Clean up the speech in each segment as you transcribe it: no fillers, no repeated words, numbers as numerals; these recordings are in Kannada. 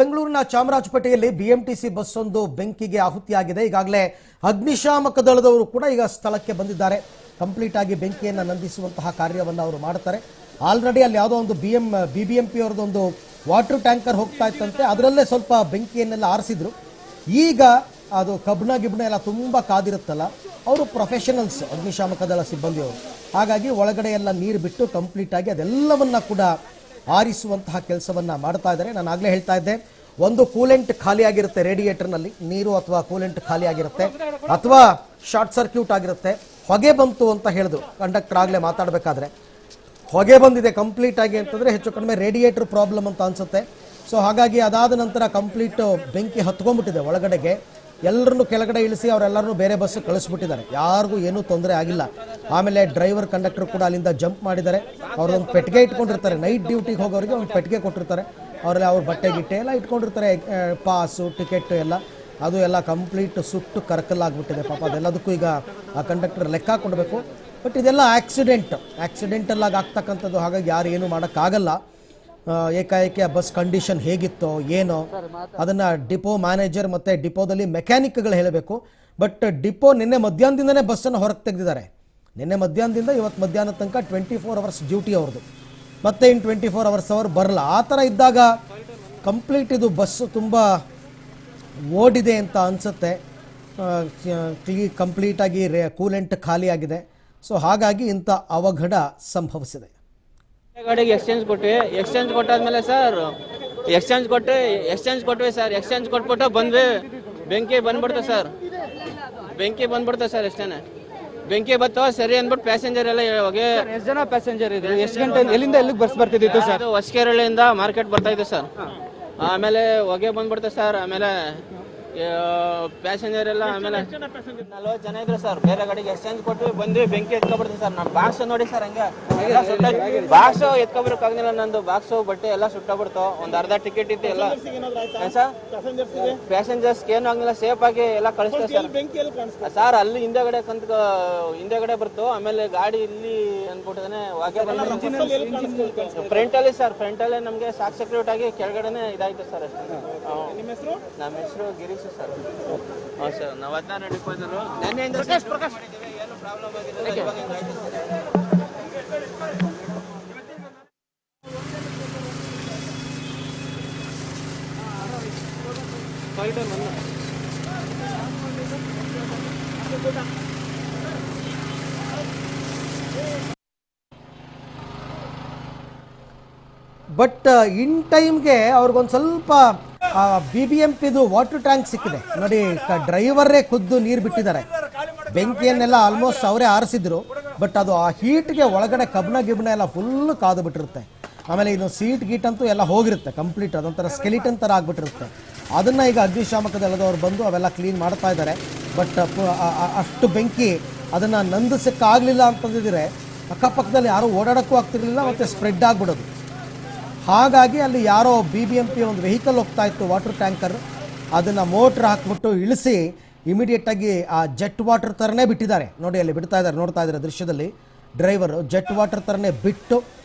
ಬೆಂಗಳೂರಿನ ಚಾಮರಾಜಪೇಟೆಯಲ್ಲಿ ಬಿಎಂಟಿಸಿ ಬಸ್ ಒಂದು ಬೆಂಕಿಗೆ ಆಹುತಿಯಾಗಿದೆ. ಈಗಾಗಲೇ ಅಗ್ನಿಶಾಮಕ ದಳದವರು ಕೂಡ ಈಗ ಸ್ಥಳಕ್ಕೆ ಬಂದಿದ್ದಾರೆ. ಕಂಪ್ಲೀಟ್ ಆಗಿ ಬೆಂಕಿಯನ್ನು ನಂದಿಸುವಂತಹ ಕಾರ್ಯವನ್ನು ಅವರು ಮಾಡ್ತಾರೆ. ಆಲ್ರೆಡಿ ಅಲ್ಲಿ ಯಾವುದೋ ಒಂದು ಬಿಬಿಎಂಪಿ ಅವರದೊಂದು ವಾಟರ್ ಟ್ಯಾಂಕರ್ ಹೋಗ್ತಾ ಇತ್ತಂತೆ, ಅದರಲ್ಲೇ ಸ್ವಲ್ಪ ಬೆಂಕಿಯನ್ನೆಲ್ಲ ಆರಿಸಿದ್ರು. ಈಗ ಅದು ಕಬ್ಣ ಎಲ್ಲ ತುಂಬ ಕಾದಿರುತ್ತಲ್ಲ, ಅವರು ಪ್ರೊಫೆಷನಲ್ಸ್ ಅಗ್ನಿಶಾಮಕ ದಳ ಸಿಬ್ಬಂದಿಯವರು. ಹಾಗಾಗಿ ಒಳಗಡೆ ಎಲ್ಲ ನೀರು ಬಿಟ್ಟು ಕಂಪ್ಲೀಟ್ ಆಗಿ ಅದೆಲ್ಲವನ್ನ ಕೂಡ ಆರಿಸುವಂತಹ ಕೆಲಸವನ್ನು ಮಾಡ್ತಾ ಇದ್ದಾರೆ. ನಾನು ಆಗಲೇ ಹೇಳ್ತಾ ಇದ್ದೆ, ಒಂದು ಕೂಲೆಂಟ್ ಖಾಲಿಯಾಗಿರುತ್ತೆ ರೇಡಿಯೇಟರ್ನಲ್ಲಿ, ನೀರು ಅಥವಾ ಕೂಲೆಂಟ್ ಖಾಲಿಯಾಗಿರುತ್ತೆ ಅಥವಾ ಶಾರ್ಟ್ ಸರ್ಕ್ಯೂಟ್ ಆಗಿರುತ್ತೆ. ಹೊಗೆ ಬಂತು ಅಂತ ಹೇಳಿದ್ರು ಕಂಡಕ್ಟರ್ ಆಗಲೇ ಮಾತಾಡಬೇಕಾದ್ರೆ. ಹೊಗೆ ಬಂದಿದೆ ಕಂಪ್ಲೀಟ್ ಆಗಿ ಅಂತಂದರೆ ಹೆಚ್ಚು ಕಡಿಮೆ ರೇಡಿಯೇಟರ್ ಪ್ರಾಬ್ಲಮ್ ಅಂತ ಅನಿಸುತ್ತೆ. ಸೊ ಹಾಗಾಗಿ ಅದಾದ ನಂತರ ಕಂಪ್ಲೀಟ್ ಬೆಂಕಿ ಹತ್ಕೊಂಡ್ಬಿಟ್ಟಿದೆ ಒಳಗಡೆಗೆ. ಎಲ್ಲರನ್ನು ಕೆಳಗಡೆ ಇಳಿಸಿ ಅವರೆಲ್ಲರನ್ನೂ ಬೇರೆ ಬಸ್ ಕಳಿಸ್ಬಿಟ್ಟಿದ್ದಾರೆ. ಯಾರಿಗೂ ಏನೂ ತೊಂದರೆ ಆಗಿಲ್ಲ. ಆಮೇಲೆ ಡ್ರೈವರ್ ಕಂಡಕ್ಟರ್ ಕೂಡ ಅಲ್ಲಿಂದ ಜಂಪ್ ಮಾಡಿದ್ದಾರೆ. ಅವ್ರದ್ದೊಂದು ಪೆಟ್ಟಿಗೆ ಇಟ್ಕೊಂಡಿರ್ತಾರೆ, ನೈಟ್ ಡ್ಯೂಟಿಗೆ ಹೋಗೋರಿಗೆ ಒಂದು ಪೆಟ್ಟಿಗೆ ಕೊಟ್ಟಿರ್ತಾರೆ. ಅವರೆಲ್ಲ ಅವ್ರ ಬಟ್ಟೆ ಗಿಟ್ಟೆ ಎಲ್ಲ ಇಟ್ಕೊಂಡಿರ್ತಾರೆ, ಪಾಸು ಟಿಕೆಟ್ ಎಲ್ಲ. ಅದು ಎಲ್ಲ ಕಂಪ್ಲೀಟ್ ಸುಟ್ಟು ಕರಕಲಾಗ್ಬಿಟ್ಟಿದೆ ಪಾಪ. ಅದೆಲ್ಲದಕ್ಕೂ ಈಗ ಆ ಕಂಡಕ್ಟರ್ ಲೆಕ್ಕ ಕೊಡಬೇಕು. ಬಟ್ ಇದೆಲ್ಲ ಆಕ್ಸಿಡೆಂಟಲ್ಲಾಗಿ ಆಗ್ತಕ್ಕಂಥದ್ದು. ಹಾಗಾಗಿ ಯಾರು ಏನೂ ಮಾಡೋಕ್ಕಾಗಲ್ಲ. ಏಕಾಏಕಿ ಆ ಬಸ್ ಕಂಡೀಷನ್ ಹೇಗಿತ್ತೋ ಏನೋ ಅದನ್ನು ಡಿಪೋ ಮ್ಯಾನೇಜರ್ ಮತ್ತು ಡಿಪೋದಲ್ಲಿ ಮೆಕ್ಯಾನಿಕ್ಗಳು ಹೇಳಬೇಕು. ಬಟ್ ಡಿಪೋ ನಿನ್ನೆ ಮಧ್ಯಾಹ್ನದಿಂದನೇ ಬಸ್ಸನ್ನು ಹೊರಗೆ ತೆಗೆದಿದ್ದಾರೆ. ನಿನ್ನೆ ಮಧ್ಯಾಹ್ನದಿಂದ ಇವತ್ತು ಮಧ್ಯಾಹ್ನ ತನಕ 24 ಅವರ್ಸ್ ಡ್ಯೂಟಿ ಅವ್ರದ್ದು. ಮತ್ತೆ ಇನ್ನು 24 ಅವರ್ಸ್ ಅವರು ಬರಲ್ಲ. ಆ ಥರ ಇದ್ದಾಗ ಕಂಪ್ಲೀಟ್ ಇದು ಬಸ್ಸು ತುಂಬ ಓಡಿದೆ ಅಂತ ಅನಿಸುತ್ತೆ. ಕಂಪ್ಲೀಟಾಗಿ ಕೂಲೆಂಟ್ ಖಾಲಿಯಾಗಿದೆ. ಸೊ ಹಾಗಾಗಿ ಇಂಥ ಅವಘಡ ಸಂಭವಿಸಿದೆ. ಗಾಡಿಗೆ ಎಕ್ಸ್ಚೇಂಜ್ ಕೊಟ್ಟಾದ್ಮೇಲೆ ಸರ್ ಎಕ್ಸ್ಚೇಂಜ್ ಕೊಟ್ವಿ ಸರ್. ಎಕ್ಸ್ಚೇಂಜ್ ಕೊಟ್ಬಿಟ್ಟು ಬಂದ್ವಿ, ಬೆಂಕಿ ಬಂದ್ಬಿಡ್ತು ಸರ್. ಅಷ್ಟೇನೆ ಬೆಂಕಿ ಬತ್ತು ಸರಿ ಅಂದ್ಬಿಟ್ಟು ಪ್ಯಾಸೆಂಜರ್ ಎಲ್ಲ ಹೋಗಿ. ಎಷ್ಟು ಜನ ಪ್ಯಾಸೆಂಜರ್ ಇದೆ? ಎಷ್ಟು ಗಂಟೆ ಎಲ್ಲಿಂದ ಎಲ್ಲಿಗೆ ಬಸ್ ಬರ್ತಿದ್ದಿತ್ತು ಸರ್? ಹೊಸಕೆರಳಿಂದ ಮಾರ್ಕೆಟ್ ಬರ್ತಾ ಇತ್ತು ಸರ್. ಆಮೇಲೆ ಹೊಗೆ ಬಂದ್ಬಿಡ್ತು ಸರ್. ಆಮೇಲೆ ಪ್ಯಾಸೆಂಜರ್ ಎಲ್ಲ ಆಮೇಲೆ 40 ಜನ ಇದ್ರು ಸರ್. ಬೇರೆ ಗಾಡಿಗೆ ಎಕ್ಸ್ಚೇಂಜ್ ಕೊಟ್ಟು ಬಂದ್ವಿ, ಬೆಂಕಿ ಎತ್ಕೊಬಿಡ್ತೀವಿ ಸರ್. ನಮ್ಮ ಬಾಕ್ಸ್ ನೋಡಿ ಸರ್, ಹಂಗೆ ಬಾಕ್ಸ್ ಎತ್ಕೊಬರಕ್ಕಾಗಲಿಲ್ಲ. ನಂದು ಬಾಕ್ಸು ಬಟ್ಟೆ ಎಲ್ಲ ಸುಟ್ಟಬಿಡ್ತು. ಒಂದು ಅರ್ಧ ಟಿಕೆಟ್ ಇತ್ತು ಎಲ್ಲ ಸರ್. ಪ್ಯಾಸೆಂಜರ್ಸ್ ಏನು ಆಗಲಿಲ್ಲ, ಸೇಫ್ ಆಗಿ ಎಲ್ಲ ಕಳಿಸ್ತೇವೆ ಸರ್. ಸರ್ ಅಲ್ಲಿ ಹಿಂದೆಗಡೆ ಬರ್ತು. ಆಮೇಲೆ ಗಾಡಿ ಇಲ್ಲಿ ಅಂದ್ಬಿಟ್ಟಿದ್ದಾನೆ ಫ್ರಂಟಲ್ಲಿ ಸರ್. ಫ್ರಂಟಲ್ಲೇ ನಮಗೆ ಶಾಕ್ ಸರ್ಕ್ಯೂಟ್ ಆಗಿ ಕೆಳಗಡೆನೆ ಇದಾಯ್ತು ಸರ್. ಅಷ್ಟೇ. ನಮ್ಮ ಹೆಸರು ಗಿರೀಶ್ ಸರ್. ಹೌದು ಸರ್, ನಾವು 16 ಡಿಪೋದರು ನೆನ್ನೆಯಿಂದ ಏನು ಪ್ರಾಬ್ಲಮ್ ಆಗಿದೆ. ಬಟ್ ಇನ್ ಟೈಮ್ಗೆ ಅವ್ರಿಗೊಂದು ಸ್ವಲ್ಪ ಬಿಬಿಎಂಪಿದು ವಾಟರ್ ಟ್ಯಾಂಕ್ ಸಿಕ್ಕಿದೆ ನೋಡಿ. ಡ್ರೈವರೇ ಖುದ್ದು ನೀರು ಬಿಟ್ಟಿದ್ದಾರೆ. ಬೆಂಕಿಯನ್ನೆಲ್ಲ ಆಲ್ಮೋಸ್ಟ್ ಅವರೇ ಆರಿಸಿದ್ರು. ಬಟ್ ಅದು ಆ ಹೀಟ್ಗೆ ಒಳಗಡೆ ಗಿಬ್ಣ ಎಲ್ಲ ಫುಲ್ ಕಾದು ಬಿಟ್ಟಿರುತ್ತೆ. ಆಮೇಲೆ ಇದು ಸೀಟ್ ಗೀಟ್ ಅಂತೂ ಎಲ್ಲ ಹೋಗಿರುತ್ತೆ ಕಂಪ್ಲೀಟ್. ಅದೊಂಥರ ಸ್ಕೆಲಿಟನ್ ಥರ ಆಗಿಬಿಟ್ಟಿರುತ್ತೆ. ಅದನ್ನು ಈಗ ಅಗ್ನಿಶಾಮಕ ದಳದವ್ರು ಬಂದು ಅವೆಲ್ಲ ಕ್ಲೀನ್ ಮಾಡ್ತಾ ಇದ್ದಾರೆ. ಬಟ್ ಅಷ್ಟು ಬೆಂಕಿ ಅದನ್ನು ನಂದಿಸೋಕ್ಕಾಗಲಿಲ್ಲ ಅಂತಂದಿದ್ರೆ ಅಕ್ಕಪಕ್ಕದಲ್ಲಿ ಯಾರೂ ಓಡಾಡೋಕ್ಕೂ ಆಗ್ತಿರಲಿಲ್ಲ ಮತ್ತು ಸ್ಪ್ರೆಡ್ ಆಗಿಬಿಡೋದು. ಹಾಗಾಗಿ ಅಲ್ಲಿ ಯಾರೋ ಬಿಬಿಎಂಪಿ ಒಂದು ವೆಹಿಕಲ್ ಹೋಗ್ತಾ ಇತ್ತು, ವಾಟರ್ ಟ್ಯಾಂಕರ್. ಅದನ್ನು ಮೋಟ್ರ್ ಹಾಕ್ಬಿಟ್ಟು ಇಳಿಸಿ ಇಮಿಡಿಯೇಟಾಗಿ ಆ ಜೆಟ್ ವಾಟರ್ ಥರನೇ ಬಿಟ್ಟಿದ್ದಾರೆ ನೋಡಿ. ಅಲ್ಲಿ ಬಿಡ್ತಾ ಇದ್ದಾರೆ, ನೋಡ್ತಾ ಇದ್ದಾರೆ ದೃಶ್ಯದಲ್ಲಿ. ಡ್ರೈವರು ಜೆಟ್ ವಾಟರ್ ಥರನೇ ಬಿಟ್ಟು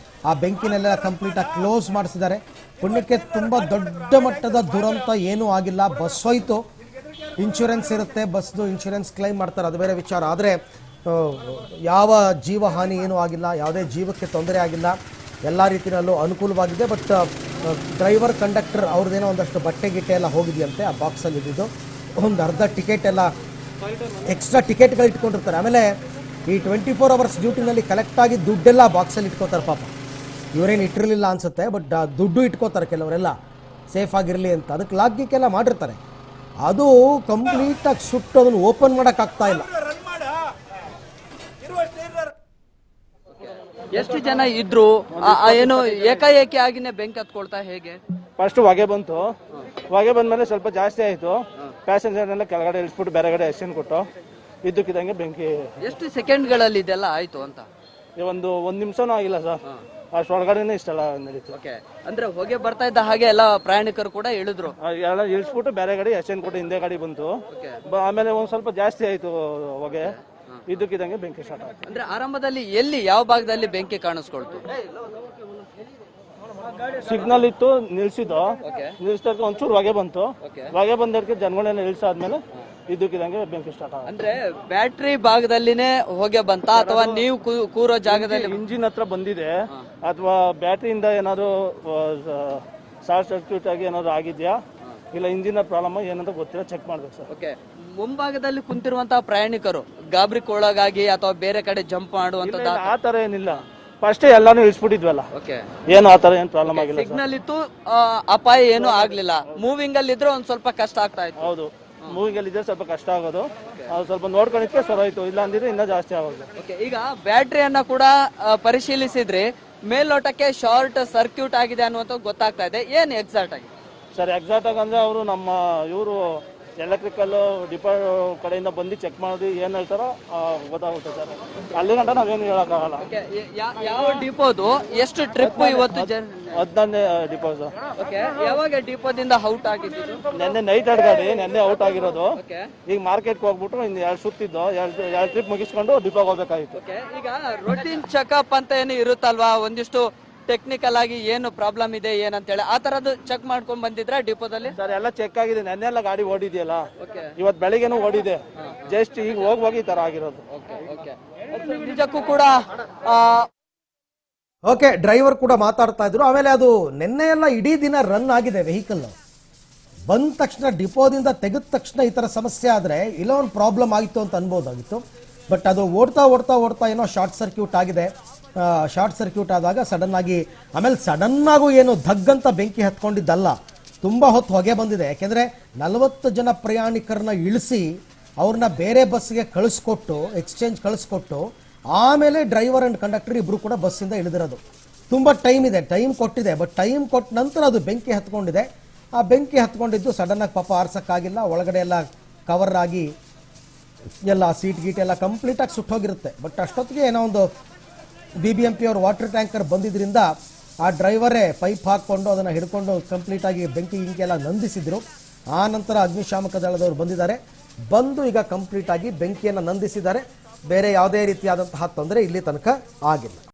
ಆ ಬೆಂಕಿನೆಲ್ಲ ಕಂಪ್ಲೀಟಾಗಿ ಕ್ಲೋಸ್ ಮಾಡಿಸಿದ್ದಾರೆ. ಪುಣ್ಯಕ್ಕೆ ತುಂಬ ದೊಡ್ಡ ಮಟ್ಟದ ದುರಂತ ಏನೂ ಆಗಿಲ್ಲ. ಬಸ್ ಹೋಯ್ತು, ಇನ್ಶೂರೆನ್ಸ್ ಇರುತ್ತೆ, ಬಸ್ದು ಇನ್ಶೂರೆನ್ಸ್ ಕ್ಲೈಮ್ ಮಾಡ್ತಾರೆ, ಅದು ಬೇರೆ ವಿಚಾರ. ಆದರೆ ಯಾವ ಜೀವ ಹಾನಿ ಏನೂ ಆಗಿಲ್ಲ, ಯಾವುದೇ ಜೀವಕ್ಕೆ ತೊಂದರೆ ಆಗಿಲ್ಲ, ಎಲ್ಲ ರೀತಿಯಲ್ಲೂ ಅನುಕೂಲವಾಗಿದೆ. ಬಟ್ ಡ್ರೈವರ್ ಕಂಡಕ್ಟರ್ ಅವ್ರದ್ದೇನೋ ಒಂದಷ್ಟು ಬಟ್ಟೆ ಗಿಟ್ಟೆ ಎಲ್ಲ ಹೋಗಿದೆಯಂತೆ ಆ ಬಾಕ್ಸಲ್ಲಿ ಇದ್ದಿದ್ದು. ಒಂದು ಅರ್ಧ ಟಿಕೆಟ್ ಎಲ್ಲ ಎಕ್ಸ್ಟ್ರಾ ಟಿಕೆಟ್ಗಳು ಇಟ್ಕೊಂಡಿರ್ತಾರೆ. ಆಮೇಲೆ ಈ 24 ಅವರ್ಸ್ ಡ್ಯೂಟಿನಲ್ಲಿ ಕಲೆಕ್ಟಾಗಿ ದುಡ್ಡೆಲ್ಲ ಬಾಕ್ಸಲ್ಲಿ ಇಟ್ಕೋತಾರೆ ಪಾಪ. ಇವರೇನು ಇಟ್ಟಿರಲಿಲ್ಲ ಅನಿಸುತ್ತೆ, ಬಟ್ ದುಡ್ಡು ಇಟ್ಕೋತಾರೆ ಕೆಲವರೆಲ್ಲ ಸೇಫ್ ಆಗಿರಲಿ ಅಂತ. ಅದಕ್ಕೆ ಲಾಗಿಕ್ಕೆಲ್ಲ ಮಾಡಿರ್ತಾರೆ. ಅದು ಕಂಪ್ಲೀಟಾಗಿ ಸುಟ್ಟು ಅದನ್ನು ಓಪನ್ ಮಾಡೋಕ್ಕಾಗ್ತಾ ಇಲ್ಲ. ಎಷ್ಟು ಜನ ಇದ್ರು? ಏನು ಏಕಾಏಕಿ ಆಗಿನೇ ಬೆಂಕಿ ಹತ್ಕೊಳ್ತಾ ಹೇಗೆ? ಫಸ್ಟ್ ಹೊಗೆ ಬಂತು. ಹೊಗೆ ಬಂದ್ಮೇಲೆ ಸ್ವಲ್ಪ ಜಾಸ್ತಿ ಆಯಿತು. ಪ್ಯಾಸೆಂಜರ್ನೆಲ್ಲ ಕೆಳಗಡೆ ಇಳಿಸ್ಬಿಟ್ಟು ಬೇರೆ ಕಡೆ ಎಕ್ಸ್ಚೇಂಜ್ ಕೊಟ್ಟು ಇದ್ದಕ್ಕಿದ್ದಂಗೆ ಬೆಂಕಿ. ಎಷ್ಟು ಸೆಕೆಂಡ್ಗಳಲ್ಲಿ ಇದೆಲ್ಲ ಆಯ್ತು ಅಂತ? ಒಂದು ನಿಮಿಷನೂ ಆಗಿಲ್ಲ ಸರ್. ಅಷ್ಟೊಳಗಡೆನೇ ಇಷ್ಟೆಲ್ಲ ನಡೀತು. ಓಕೆ, ಅಂದ್ರೆ ಹೊಗೆ ಬರ್ತಾ ಇದ್ದ ಹಾಗೆ ಎಲ್ಲ ಪ್ರಯಾಣಿಕರು ಕೂಡ ಇಳಿದ್ರು. ಎಲ್ಲ ಇಳಿಸ್ಬಿಟ್ಟು ಬೇರೆ ಗಾಡಿ ಎಕ್ಸ್ಚೇಂಜ್ ಕೊಟ್ಟು ಹಿಂದೆ ಗಾಡಿ ಬಂತು. ಆಮೇಲೆ ಒಂದು ಸ್ವಲ್ಪ ಜಾಸ್ತಿ ಆಯಿತು ಹೊಗೆ. ಇದ್ದಕ್ಕಿದ್ದಂಗೆ ಬೆಂಕಿ ಸ್ಟಾರ್ಟ್ ಆಯ್ತು. ಅಂದ್ರೆ ಆರಂಭದಲ್ಲಿ ಎಲ್ಲಿ ಯಾವ ಭಾಗದಲ್ಲಿ ಬೆಂಕಿ ಕಾಣಿಸ್ಕೊಳ್ತು? ಸಿಗ್ನಲ್ ಇತ್ತು ನಿಲ್ಸಿದ್ದು, ಓಕೆ ನಿಲ್ಸಿದಕ್ಕೆ ಒಂಚೂರು ಹೊಗೆ ಬಂತು. ಓಕೆ. ಹೊಗೆ ಬಂದಕ್ಕೆ ಜನಗಳನ್ನ ನಿಲ್ಸಾದ್ಮೇಲೆ ಇದ್ದಕ್ಕಿದಂಗೆ ಬೆಂಕಿ ಸ್ಟಾರ್ಟ್ ಆಗುತ್ತೆ. ಅಂದ್ರೆ ಬ್ಯಾಟ್ರಿ ಭಾಗದಲ್ಲಿನೇ ಹೊಗೆ ಬಂತ ಅಥವಾ ನೀವು ಕೂರೋ ಜಾಗದಲ್ಲಿ ಇಂಜಿನ್ ಹತ್ರ ಬಂದಿದೆ ಅಥವಾ ಬ್ಯಾಟ್ರಿಯಿಂದ ಏನಾದ್ರು ಶಾರ್ಟ್ ಸರ್ಕ್ಯೂಟ್ ಆಗಿ ಏನಾದ್ರು ಆಗಿದ್ಯಾ ಇಲ್ಲ ಇಂಜಿನ್ ಪ್ರಾಬ್ಲಮ್ ಏನಂತ ಗೊತ್ತಿಲ್ಲ, ಚೆಕ್ ಮಾಡ್ಬೇಕು ಸರ್. ಓಕೆ. ಮುಂಭಾಗದಲ್ಲಿ ಕುಂತಿರುವಂತಹ ಪ್ರಯಾಣಿಕರು ಗಾಬರಿಗೊಳಗಾಗಿ ಅಥವಾ ಬೇರೆ ಕಡೆ ಜಂಪ್ ಮಾಡುವಂತದ್ದು ಆ ತರ ಏನಿಲ್ಲ, ಫಸ್ಟೇ ಎಲ್ಲಾನು ಇಳಿಸ್ಬಿಟ್ಟಿದ್ವಲ್ಲ, ಓಕೆ. ಏನು ಆ ತರ ಏನ್ ಪ್ರಾಬ್ಲಮ್ ಆಗಿಲ್ಲ ಸರ್. ಸಿಗ್ನಲ್ ಇತ್ತು, ಅಪಾಯ ಏನು ಆಗ್ಲಿಲ್ಲ. ಮೂವಿಂಗ್ ಅಲ್ಲಿ ಇದ್ರೆ ಒಂದ್ ಸ್ವಲ್ಪ ಕಷ್ಟ ಆಗ್ತಾ ಇತ್ತು. ಹೌದು, ಮೂವಿಂಗ್ ಅಲ್ಲಿ ಇದ್ರೆ ಸ್ವಲ್ಪ ಕಷ್ಟ ಆಗೋದು, ಅದು ಸ್ವಲ್ಪ ನೋಡ್ಕೊಂಡಿಕ್ಕೆ ಸರ್ ಆಯ್ತು, ಇಲ್ಲ ಅಂದಿದ್ರೆ ಇನ್ನೂ ಜಾಸ್ತಿ ಆಗೋದು. ಓಕೆ. ಈಗ ಬ್ಯಾಟ್ರಿಯನ್ನ ಕೂಡ ಪರಿಶೀಲಿಸಿದ್ರಿ, ಮೇಲ್ನೋಟಕ್ಕೆ ಶಾರ್ಟ್ ಸರ್ಕ್ಯೂಟ್ ಆಗಿದೆ ಅನ್ನುವಂತ ಗೊತ್ತಾಗ್ತಾ ಇದೆ. ಏನ್ ಎಕ್ಸಾಕ್ಟ್ ಆಗಿ ಸರ್ ಎಕ್ಸಾಕ್ಟ್ ಆಗಿ ಅಂದ್ರೆ ಅವರು ನಮ್ಮ ಇವರು ಎಲೆಕ್ಟ್ರಿಕಲ್ ಡಿಪೋ ಕಡೆಯಿಂದ ಬಂದು ಚೆಕ್ ಮಾಡಿ ಏನ್ ಹೇಳ್ತಾರೋ ಗೊತ್ತಾಗುತ್ತೆ ಸರ್. ಅಲ್ಲಿ ಗಂಟ ನಾವೇನು ಹೇಳಕ್ಕಾಗಲ್ಲ. ಯಾವ ಡಿಪೋದು ಎಷ್ಟು ಟ್ರಿಪ್ ಇವತ್ತು 19ನೇ ಡಿಪೋ ಸರ್. ಓಕೆ. ಯಾವಾಗ ಡಿಪೋದಿಂದ ಔಟ್ ಆಗಿದ್ದು? ನೆನ್ನೆ ನೈಟ್ ಗಾಡಿ ನೆನ್ನೆ ಔಟ್ ಆಗಿರೋದು. ಓಕೆ. ಈಗ ಮಾರ್ಕೆಟ್ಗೆ ಹೋಗ್ಬಿಟ್ಟು ಇನ್ನು 2 ಸುತ್ತಿದ್ದು, 2 ಟ್ರಿಪ್ ಮುಗಿಸ್ಕೊಂಡು ಡಿಪೋಗೆ ಹೋಗ್ಬೇಕಾಗಿತ್ತು. ಓಕೆ. ಈಗ ರೊಟೀನ್ ಚೆಕಪ್ ಅಂತ ಏನು ಇರುತ್ತಲ್ವಾ, ಒಂದಿಷ್ಟು ಟೆಕ್ನಿಕಲ್ ಆಗಿ ಏನು ಪ್ರಾಬ್ಲಮ್ ಇದೆ ಏನಂತೇಳಿ ಆ ತರದ್ದು ಚೆಕ್ ಮಾಡ್ಕೊಂಡ್ ಬಂದಿದ್ರ ಡಿಪೋದಲ್ಲಿ? ಸರ್ ಎಲ್ಲ ಚೆಕ್ ಆಗಿದೆ, ನೆನ್ನೆ ಎಲ್ಲ ಗಾಡಿ ಓಡಿದೆಯಲ್ಲ, ಓಕೆ. ಇವತ್ತು ಬೆಳಿಗ್ಗೆನೂ ಓಡಿದೆ, ಜಸ್ಟ್ ಈಗ ಹೋಗುವಾಗ ಈ ತರ ಆಗಿರೋದು. ಓಕೆ. ಓಕೆ. ನಿಜಕ್ಕೂ ಕೂಡ ಓಕೆ, ಡ್ರೈವರ್ ಕೂಡ ಮಾತಾಡ್ತಾ ಇದ್ರು. ಆಮೇಲೆ ಅದು ನಿನ್ನೆ ಎಲ್ಲ ಇಡೀ ದಿನ ರನ್ ಆಗಿದೆ ವೆಹಿಕಲ್. ಬಂದ ತಕ್ಷಣ ಡಿಪೋದಿಂದ ತೆಗೆದ ತಕ್ಷಣ ಈ ಥರ ಸಮಸ್ಯೆ ಆದರೆ ಇಲ್ಲ ಒಂದು ಪ್ರಾಬ್ಲಮ್ ಆಗಿತ್ತು ಅಂತ ಅನ್ಬೋದಾಗಿತ್ತು. ಬಟ್ ಅದು ಓಡ್ತಾ ಓಡ್ತಾ ಓಡ್ತಾ ಏನೋ ಶಾರ್ಟ್ ಸರ್ಕ್ಯೂಟ್ ಆಗಿದೆ. ಶಾರ್ಟ್ ಸರ್ಕ್ಯೂಟ್ ಆದಾಗ ಸಡನ್ನಾಗಿ, ಆಮೇಲೆ ಸಡನ್ನಾಗೂ ಏನು ಧಗ್ಗಂತ ಬೆಂಕಿ ಹತ್ಕೊಂಡಿದ್ದಲ್ಲ, ತುಂಬ ಹೊತ್ತು ಹೊಗೆ ಬಂದಿದೆ. ಯಾಕೆಂದರೆ 40 ಜನ ಪ್ರಯಾಣಿಕರನ್ನ ಇಳಿಸಿ ಅವ್ರನ್ನ ಬೇರೆ ಬಸ್ಗೆ ಕಳಿಸ್ಕೊಟ್ಟು, ಎಕ್ಸ್ಚೇಂಜ್ ಕಳಿಸ್ಕೊಟ್ಟು ಆಮೇಲೆ ಡ್ರೈವರ್ ಆ್ಯಂಡ್ ಕಂಡಕ್ಟರ್ ಇಬ್ಬರು ಕೂಡ ಬಸ್ಸಿಂದ ಇಳಿದಿರೋದು. ತುಂಬ ಟೈಮ್ ಕೊಟ್ಟಿದೆ. ಬಟ್ ಟೈಮ್ ಕೊಟ್ಟ ನಂತರ ಅದು ಬೆಂಕಿ ಹತ್ಕೊಂಡಿದೆ. ಆ ಬೆಂಕಿ ಹತ್ಕೊಂಡಿದ್ದು ಸಡನ್ನಾಗಿ ಪಾಪ ಆರ್ಸೋಕ್ಕಾಗಿಲ್ಲ. ಒಳಗಡೆ ಎಲ್ಲ ಕವರ್ ಆಗಿ ಎಲ್ಲ ಸೀಟ್ ಗೀಟ್ ಎಲ್ಲ ಕಂಪ್ಲೀಟಾಗಿ ಸುಟ್ಟೋಗಿರುತ್ತೆ. ಬಟ್ ಅಷ್ಟೊತ್ತಿಗೆ ಏನೋ ಒಂದು BBMP ಅವ್ರ ವಾಟರ್ ಟ್ಯಾಂಕರ್ ಬಂದಿದ್ದರಿಂದ ಆ ಡ್ರೈವರೇ ಪೈಪ್ ಹಾಕ್ಕೊಂಡು ಅದನ್ನು ಹಿಡ್ಕೊಂಡು ಕಂಪ್ಲೀಟಾಗಿ ಬೆಂಕಿ ಎಲ್ಲ ನಂದಿಸಿದ್ರು. ಆ ನಂತರ ಅಗ್ನಿಶಾಮಕ ದಳದವರು ಬಂದು ಈಗ ಕಂಪ್ಲೀಟಾಗಿ ಬೆಂಕಿಯನ್ನು ನಂದಿಸಿದ್ದಾರೆ. ಬೇರೆ ಯಾವುದೇ ರೀತಿಯಾದಂತಹ ತೊಂದರೆ ಇಲ್ಲಿ ತನಕ ಆಗಿಲ್ಲ.